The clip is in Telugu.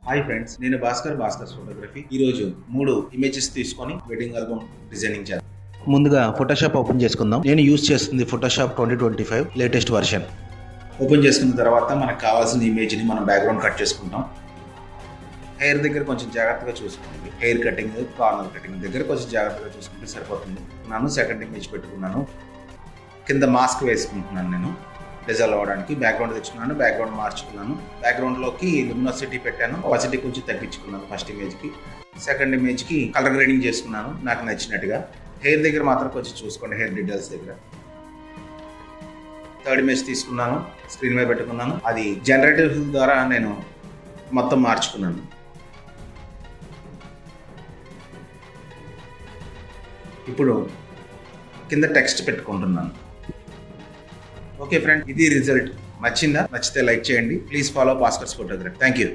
హాయ్ ఫ్రెండ్స్, నేను భాస్కర్స్ ఫోటోగ్రఫీ. ఈరోజు 3 ఇమేజెస్ తీసుకొని వెడ్డింగ్ ఆల్బమ్ డిజైనింగ్ చేద్దాం. ముందుగా ఫోటోషాప్ ఓపెన్ చేసుకుందాం. నేను యూజ్ చేస్తుంది ఫోటోషాప్ 2025 లేటెస్ట్ వర్షన్. ఓపెన్ చేసుకున్న తర్వాత మనకు కావాల్సిన ఇమేజ్ని మనం బ్యాక్గ్రౌండ్ కట్ చేసుకుంటాం. హెయిర్ దగ్గర కొంచెం జాగ్రత్తగా చూసుకోండి. హెయిర్ కటింగ్, కార్నర్ కటింగ్ దగ్గర కొంచెం జాగ్రత్తగా చూసుకుంటే సరిపోతుంది. నేను సెకండ్ ఇమేజ్ పెట్టుకున్నాను. కింద మాస్క్ వేసుకుంటున్నాను. నేను డిజాల్వ్ అవ్వడానికి బ్యాక్గ్రౌండ్ తెచ్చుకున్నాను. బ్యాక్గ్రౌండ్ మార్చుకున్నాను. బ్యాక్గ్రౌండ్లోకి లుమినోసిటీ పెట్టాను. ఆపోసిటీ కొంచెం తగ్గించుకున్నాను. ఫస్ట్ ఇమేజ్కి, సెకండ్ ఇమేజ్కి కలర్ గ్రేడింగ్ చేసుకున్నాను నాకు నచ్చినట్టుగా. హెయిర్ దగ్గర మాత్రం కొంచెం చూసుకోండి, హెయిర్ డీటెయిల్స్ దగ్గర. థర్డ్ ఇమేజ్ తీసుకున్నాను, స్క్రీన్ మీద పెట్టుకున్నాను. అది జనరేటివ్ ద్వారా నేను మొత్తం మార్చుకున్నాను. ఇప్పుడు కింద టెక్స్ట్ పెట్టుకుంటున్నాను. ఓకే ఫ్రెండ్, ఇది రిజల్ట్. నచ్చిందా? నచ్చితే లైక్ చేయండి. Please follow Bhaskar's photography. Thank you.